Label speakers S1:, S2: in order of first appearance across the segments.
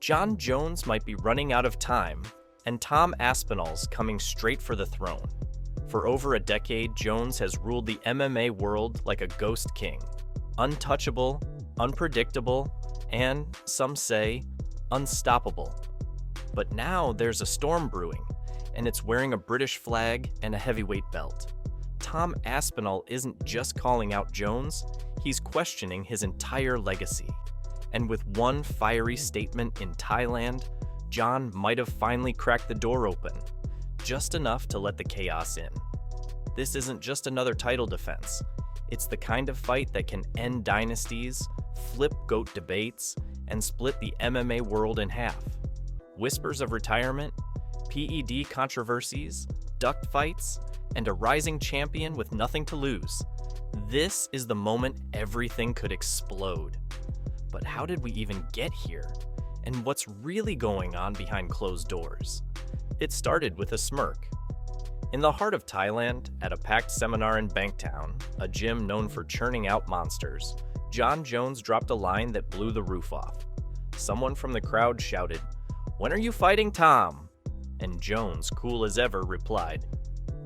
S1: Jon Jones might be running out of time, and Tom Aspinall's coming straight for the throne. For over a decade, Jones has ruled the MMA world like a ghost king. Untouchable, unpredictable, and, some say, unstoppable. But now there's a storm brewing, and it's wearing a British flag and a heavyweight belt. Tom Aspinall isn't just calling out Jones, he's questioning his entire legacy. And with one fiery statement in Thailand, Jon might have finally cracked the door open, just enough to let the chaos in. This isn't just another title defense. It's the kind of fight that can end dynasties, flip GOAT debates, and split the MMA world in half. Whispers of retirement, PED controversies, duct fights, and a rising champion with nothing to lose. This is the moment everything could explode. But how did we even get here? And what's really going on behind closed doors? It started with a smirk. In the heart of Thailand, at a packed seminar in Bangtown, a gym known for churning out monsters, Jon Jones dropped a line that blew the roof off. Someone from the crowd shouted, "When are you fighting Tom?" And Jones, cool as ever, replied,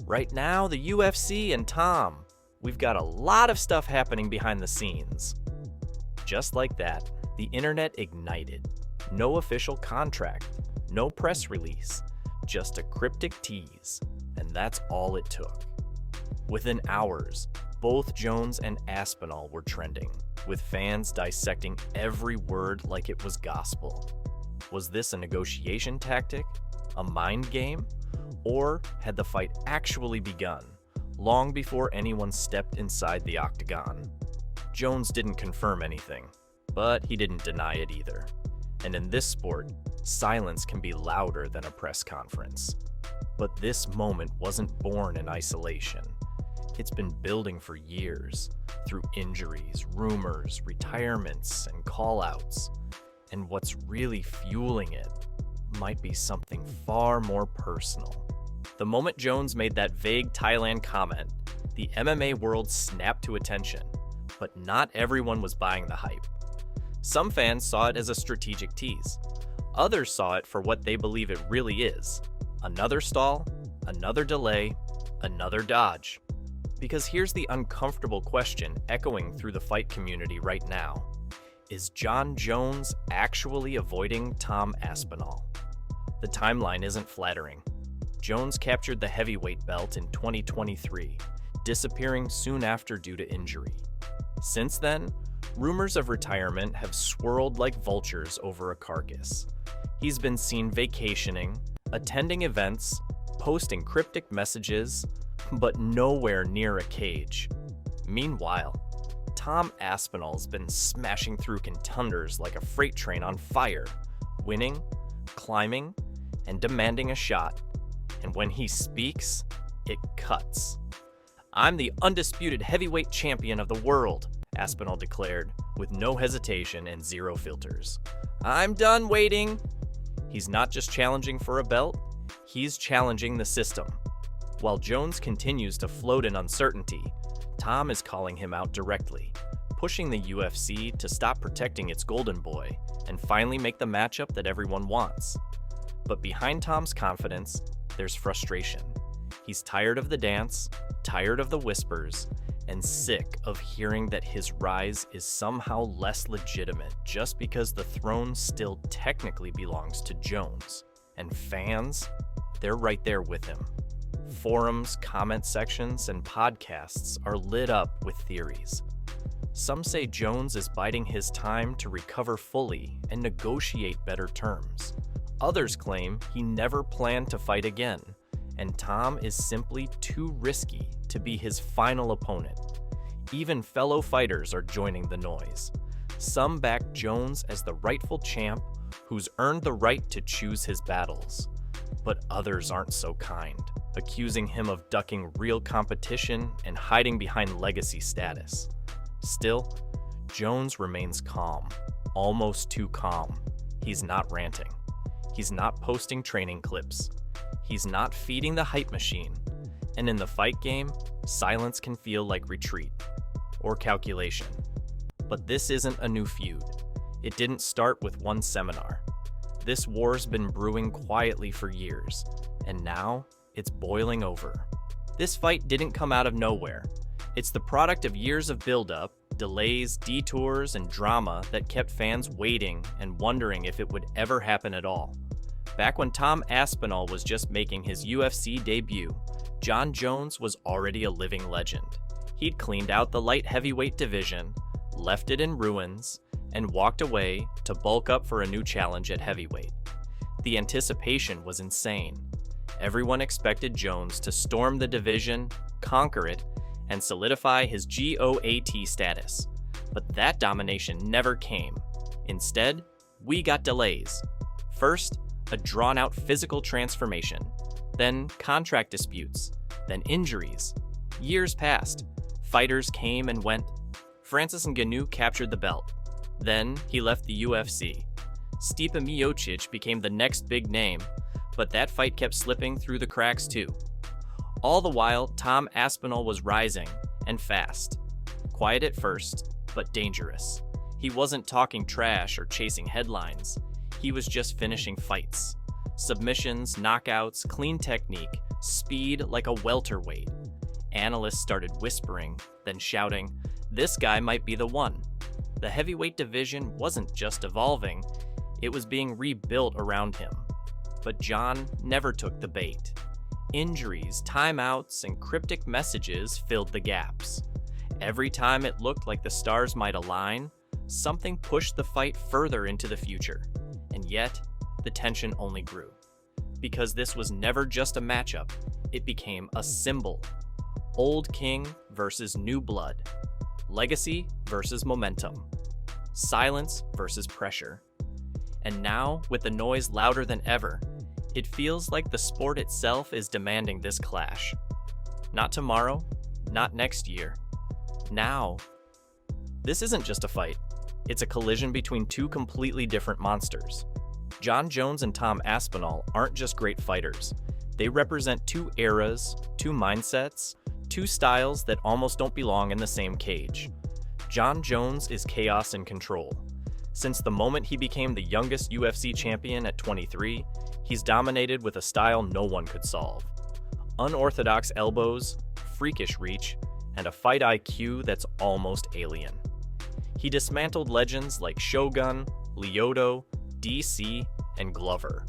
S1: "Right now, the UFC and Tom. We've got a lot of stuff happening behind the scenes." Just like that, the internet ignited. No official contract, no press release, just a cryptic tease, and that's all it took. Within hours, both Jones and Aspinall were trending, with fans dissecting every word like it was gospel. Was this a negotiation tactic, a mind game, or had the fight actually begun, long before anyone stepped inside the octagon? Jones didn't confirm anything, but he didn't deny it either. And in this sport, silence can be louder than a press conference. But this moment wasn't born in isolation. It's been building for years, through injuries, rumors, retirements, and call-outs. And what's really fueling it might be something far more personal. The moment Jones made that vague Thailand comment, the MMA world snapped to attention. But not everyone was buying the hype. Some fans saw it as a strategic tease. Others saw it for what they believe it really is. Another stall, another delay, another dodge. Because here's the uncomfortable question echoing through the fight community right now. Is Jon Jones actually avoiding Tom Aspinall? The timeline isn't flattering. Jones captured the heavyweight belt in 2023, disappearing soon after due to injury. Since then, rumors of retirement have swirled like vultures over a carcass. He's been seen vacationing, attending events, posting cryptic messages, but nowhere near a cage. Meanwhile, Tom Aspinall's been smashing through contenders like a freight train on fire, winning, climbing, and demanding a shot. And when he speaks, it cuts. "I'm the undisputed heavyweight champion of the world," Aspinall declared, with no hesitation and zero filters. "I'm done waiting." He's not just challenging for a belt, he's challenging the system. While Jones continues to float in uncertainty, Tom is calling him out directly, pushing the UFC to stop protecting its golden boy and finally make the matchup that everyone wants. But behind Tom's confidence, there's frustration. He's tired of the dance, tired of the whispers, and sick of hearing that his rise is somehow less legitimate just because the throne still technically belongs to Jones. And fans, they're right there with him. Forums, comment sections, and podcasts are lit up with theories. Some say Jones is biding his time to recover fully and negotiate better terms. Others claim he never planned to fight again, and Tom is simply too risky to be his final opponent. Even fellow fighters are joining the noise. Some back Jones as the rightful champ who's earned the right to choose his battles. But others aren't so kind, accusing him of ducking real competition and hiding behind legacy status. Still, Jones remains calm, almost too calm. He's not ranting. He's not posting training clips. He's not feeding the hype machine. And in the fight game, silence can feel like retreat or calculation. But this isn't a new feud. It didn't start with one seminar. This war's been brewing quietly for years, and now it's boiling over. This fight didn't come out of nowhere. It's the product of years of build-up, delays, detours, and drama that kept fans waiting and wondering if it would ever happen at all. Back when Tom Aspinall was just making his UFC debut, Jon Jones was already a living legend. He'd cleaned out the light heavyweight division, left it in ruins, and walked away to bulk up for a new challenge at heavyweight. The anticipation was insane. Everyone expected Jones to storm the division, conquer it, and solidify his GOAT status. But that domination never came. Instead, we got delays. First, a drawn-out physical transformation, then contract disputes, then injuries. Years passed. Fighters came and went. Francis Ngannou captured the belt. Then he left the UFC. Stipe Miocic became the next big name, but that fight kept slipping through the cracks too. All the while, Tom Aspinall was rising, and fast. Quiet at first, but dangerous. He wasn't talking trash or chasing headlines. He was just finishing fights. Submissions, knockouts, clean technique, speed like a welterweight. Analysts started whispering, then shouting, "This guy might be the one." The heavyweight division wasn't just evolving, it was being rebuilt around him. But Jon never took the bait. Injuries, timeouts, and cryptic messages filled the gaps. Every time it looked like the stars might align, something pushed the fight further into the future. And yet, the tension only grew. Because this was never just a matchup, it became a symbol. Old king versus new blood. Legacy versus momentum. Silence versus pressure. And now, with the noise louder than ever, it feels like the sport itself is demanding this clash. Not tomorrow, not next year. Now. This isn't just a fight. It's a collision between two completely different monsters. Jon Jones and Tom Aspinall aren't just great fighters. They represent two eras, two mindsets, two styles that almost don't belong in the same cage. Jon Jones is chaos and control. Since the moment he became the youngest UFC champion at 23, he's dominated with a style no one could solve. Unorthodox elbows, freakish reach, and a fight IQ that's almost alien. He dismantled legends like Shogun, Lyoto, DC, and Glover,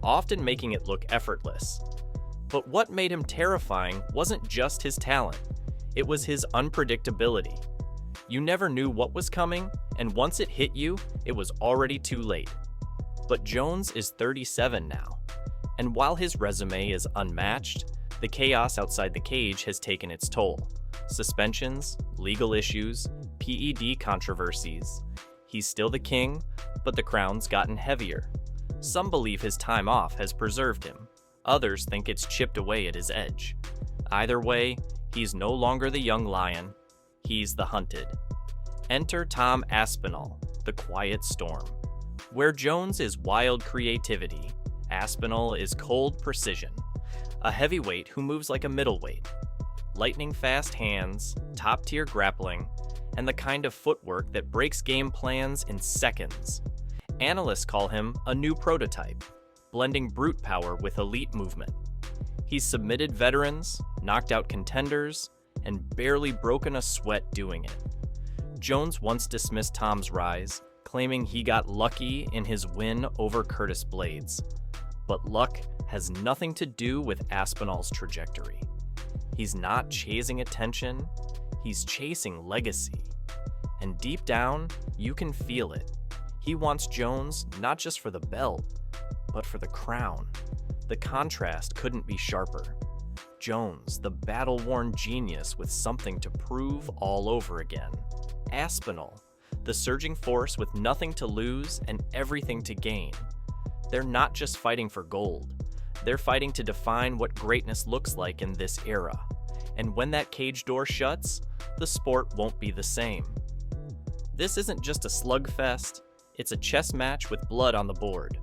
S1: often making it look effortless. But what made him terrifying wasn't just his talent, it was his unpredictability. You never knew what was coming, and once it hit you, it was already too late. But Jones is 37 now, and while his resume is unmatched, the chaos outside the cage has taken its toll. Suspensions, legal issues, PED controversies. He's still the king, but the crown's gotten heavier. Some believe his time off has preserved him. Others think it's chipped away at his edge. Either way, he's no longer the young lion. He's the hunted. Enter Tom Aspinall, the quiet storm. Where Jones is wild creativity, Aspinall is cold precision. A heavyweight who moves like a middleweight. Lightning-fast hands, top-tier grappling, and the kind of footwork that breaks game plans in seconds. Analysts call him a new prototype, blending brute power with elite movement. He's submitted veterans, knocked out contenders, and barely broken a sweat doing it. Jones once dismissed Tom's rise, claiming he got lucky in his win over Curtis Blades. But luck has nothing to do with Aspinall's trajectory. He's not chasing attention, he's chasing legacy. And deep down, you can feel it. He wants Jones not just for the belt, but for the crown. The contrast couldn't be sharper. Jones, the battle-worn genius with something to prove all over again. Aspinall, the surging force with nothing to lose and everything to gain. They're not just fighting for gold. They're fighting to define what greatness looks like in this era. And when that cage door shuts, the sport won't be the same. This isn't just a slugfest, it's a chess match with blood on the board.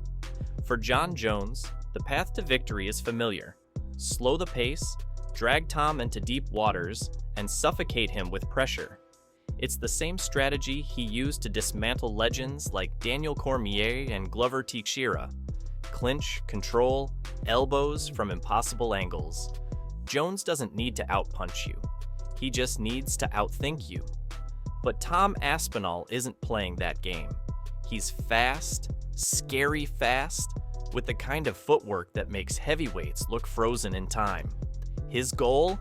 S1: For Jon Jones, the path to victory is familiar. Slow the pace, drag Tom into deep waters, and suffocate him with pressure. It's the same strategy he used to dismantle legends like Daniel Cormier and Glover Teixeira. Clinch, control, elbows from impossible angles. Jones doesn't need to outpunch you. He just needs to outthink you. But Tom Aspinall isn't playing that game. He's fast, scary fast, with the kind of footwork that makes heavyweights look frozen in time. His goal?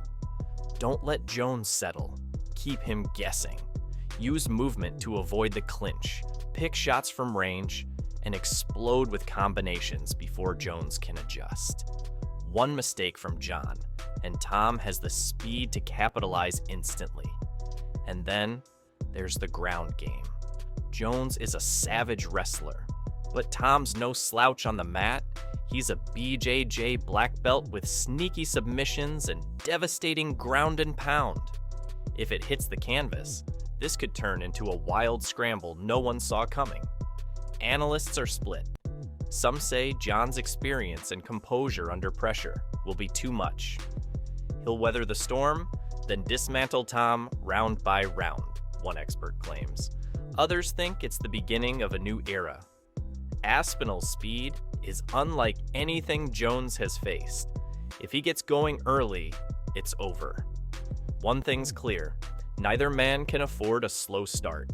S1: Don't let Jones settle. Keep him guessing. Use movement to avoid the clinch, pick shots from range, and explode with combinations before Jones can adjust. One mistake from Jon, and Tom has the speed to capitalize instantly. And then there's the ground game. Jones is a savage wrestler, but Tom's no slouch on the mat. He's a BJJ black belt with sneaky submissions and devastating ground and pound. If it hits the canvas, this could turn into a wild scramble no one saw coming. Analysts are split. Some say Jon's experience and composure under pressure will be too much. He'll weather the storm, then dismantle Tom round by round, one expert claims. Others think it's the beginning of a new era. Aspinall's speed is unlike anything Jones has faced. If he gets going early, it's over. One thing's clear, neither man can afford a slow start.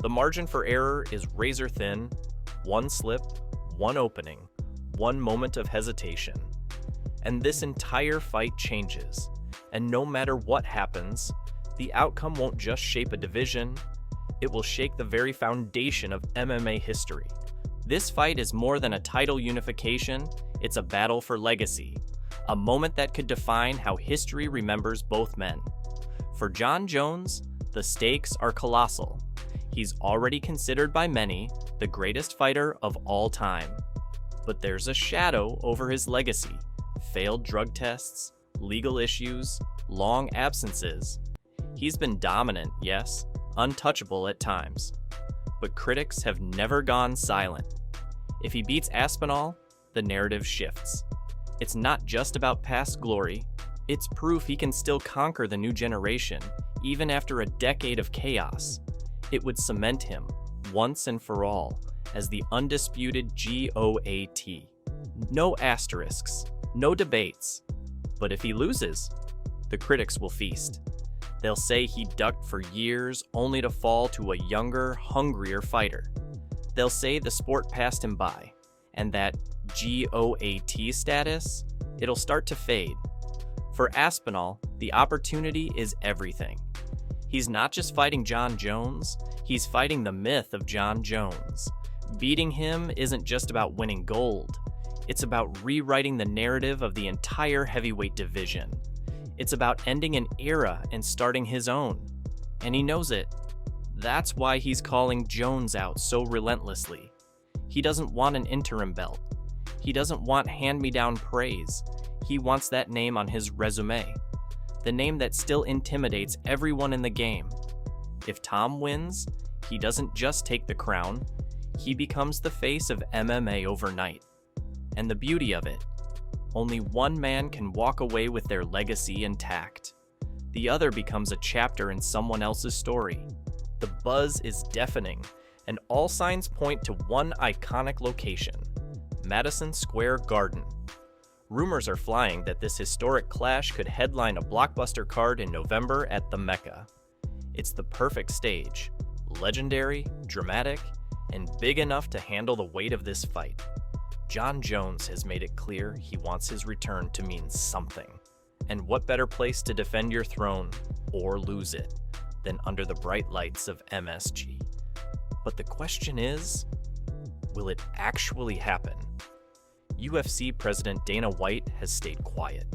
S1: The margin for error is razor thin, one slip, one opening, one moment of hesitation. And this entire fight changes. And no matter what happens, the outcome won't just shape a division, it will shake the very foundation of MMA history. This fight is more than a title unification, it's a battle for legacy, a moment that could define how history remembers both men. For Jon Jones, the stakes are colossal. He's already considered by many the greatest fighter of all time. But there's a shadow over his legacy: failed drug tests, legal issues, long absences. He's been dominant, yes, untouchable at times. But critics have never gone silent. If he beats Aspinall, the narrative shifts. It's not just about past glory, it's proof he can still conquer the new generation, even after a decade of chaos. It would cement him, once and for all, as the undisputed GOAT. No asterisks, no debates. But if he loses, the critics will feast. They'll say he ducked for years only to fall to a younger, hungrier fighter. They'll say the sport passed him by, and that GOAT status, it'll start to fade. For Aspinall, the opportunity is everything. He's not just fighting Jon Jones, he's fighting the myth of Jon Jones. Beating him isn't just about winning gold. It's about rewriting the narrative of the entire heavyweight division. It's about ending an era and starting his own. And he knows it. That's why he's calling Jones out so relentlessly. He doesn't want an interim belt. He doesn't want hand-me-down praise. He wants that name on his resume. The name that still intimidates everyone in the game. If Tom wins, he doesn't just take the crown, he becomes the face of MMA overnight. And the beauty of it, only one man can walk away with their legacy intact. The other becomes a chapter in someone else's story. The buzz is deafening, and all signs point to one iconic location: Madison Square Garden. Rumors are flying that this historic clash could headline a blockbuster card in November at the Mecca. It's the perfect stage, legendary, dramatic, and big enough to handle the weight of this fight. Jon Jones has made it clear he wants his return to mean something. And what better place to defend your throne, or lose it, than under the bright lights of MSG? But the question is, will it actually happen? UFC President Dana White has stayed quiet,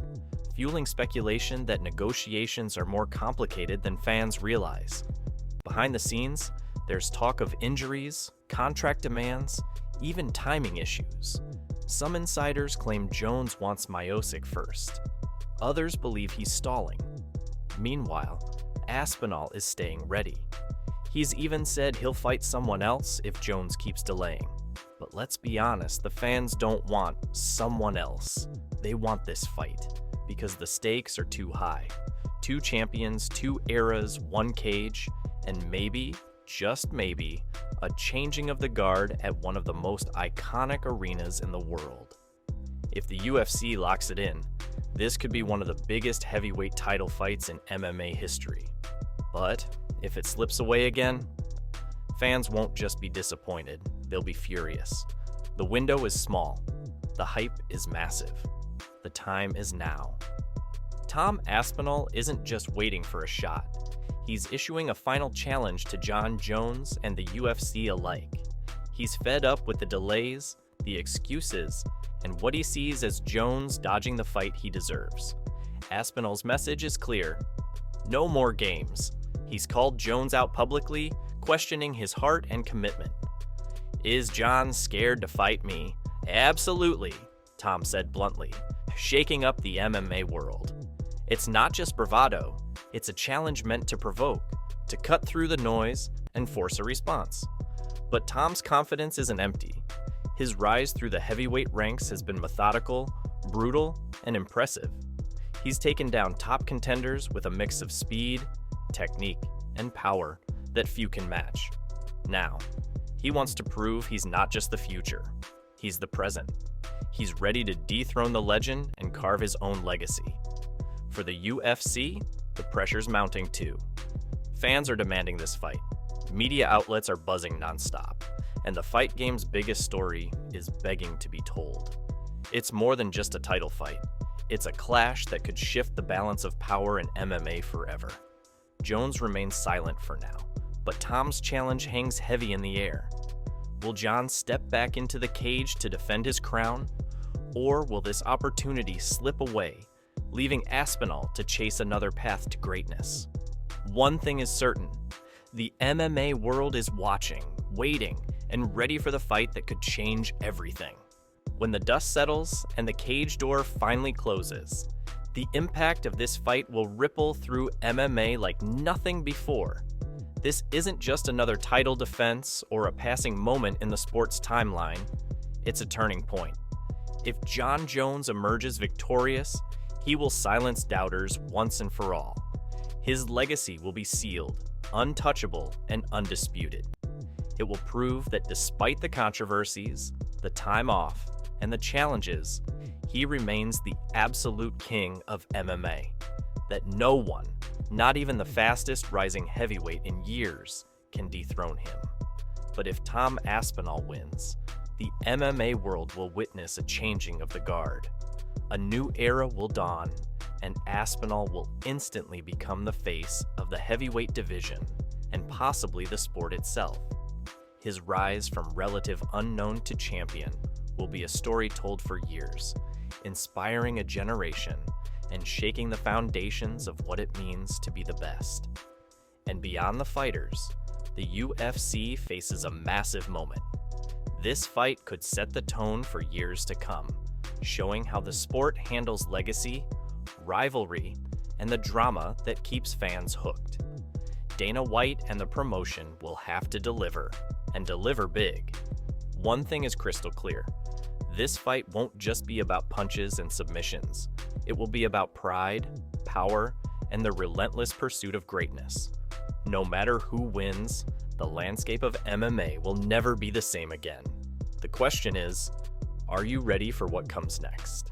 S1: fueling speculation that negotiations are more complicated than fans realize. Behind the scenes, there's talk of injuries, contract demands, even timing issues. Some insiders claim Jones wants Miocic first. Others believe he's stalling. Meanwhile, Aspinall is staying ready. He's even said he'll fight someone else if Jones keeps delaying. But let's be honest, the fans don't want someone else. They want this fight, because the stakes are too high. Two champions, two eras, one cage, and maybe, just maybe, a changing of the guard at one of the most iconic arenas in the world. If the UFC locks it in, this could be one of the biggest heavyweight title fights in MMA history. But if it slips away again, fans won't just be disappointed, they'll be furious. The window is small, the hype is massive. The time is now. Tom Aspinall isn't just waiting for a shot. He's issuing a final challenge to Jon Jones and the UFC alike. He's fed up with the delays, the excuses, and what he sees as Jones dodging the fight he deserves. Aspinall's message is clear. No more games. He's called Jones out publicly, questioning his heart and commitment. Is Jon scared to fight me? Absolutely, Tom said bluntly, shaking up the MMA world. It's not just bravado, it's a challenge meant to provoke, to cut through the noise and force a response. But Tom's confidence isn't empty. His rise through the heavyweight ranks has been methodical, brutal, and impressive. He's taken down top contenders with a mix of speed, technique, and power that few can match. Now, he wants to prove he's not just the future, he's the present. He's ready to dethrone the legend and carve his own legacy. For the UFC, the pressure's mounting too. Fans are demanding this fight. Media outlets are buzzing nonstop, and the fight game's biggest story is begging to be told. It's more than just a title fight. It's a clash that could shift the balance of power in MMA forever. Jones remains silent for now, but Tom's challenge hangs heavy in the air. Will Jon step back into the cage to defend his crown? Or will this opportunity slip away, leaving Aspinall to chase another path to greatness? One thing is certain, the MMA world is watching, waiting, and ready for the fight that could change everything. When the dust settles and the cage door finally closes, the impact of this fight will ripple through MMA like nothing before. This isn't just another title defense or a passing moment in the sport's timeline, it's a turning point. If Jon Jones emerges victorious, he will silence doubters once and for all. His legacy will be sealed, untouchable, and undisputed. It will prove that despite the controversies, the time off, and the challenges, he remains the absolute king of MMA. That no one, not even the fastest rising heavyweight in years, can dethrone him. But if Tom Aspinall wins, the MMA world will witness a changing of the guard. A new era will dawn, and Aspinall will instantly become the face of the heavyweight division and possibly the sport itself. His rise from relative unknown to champion will be a story told for years, inspiring a generation and shaking the foundations of what it means to be the best. And beyond the fighters, the UFC faces a massive moment. This fight could set the tone for years to come, showing how the sport handles legacy, rivalry, and the drama that keeps fans hooked. Dana White and the promotion will have to deliver, and deliver big. One thing is crystal clear. This fight won't just be about punches and submissions. It will be about pride, power, and the relentless pursuit of greatness. No matter who wins, the landscape of MMA will never be the same again. The question is, are you ready for what comes next?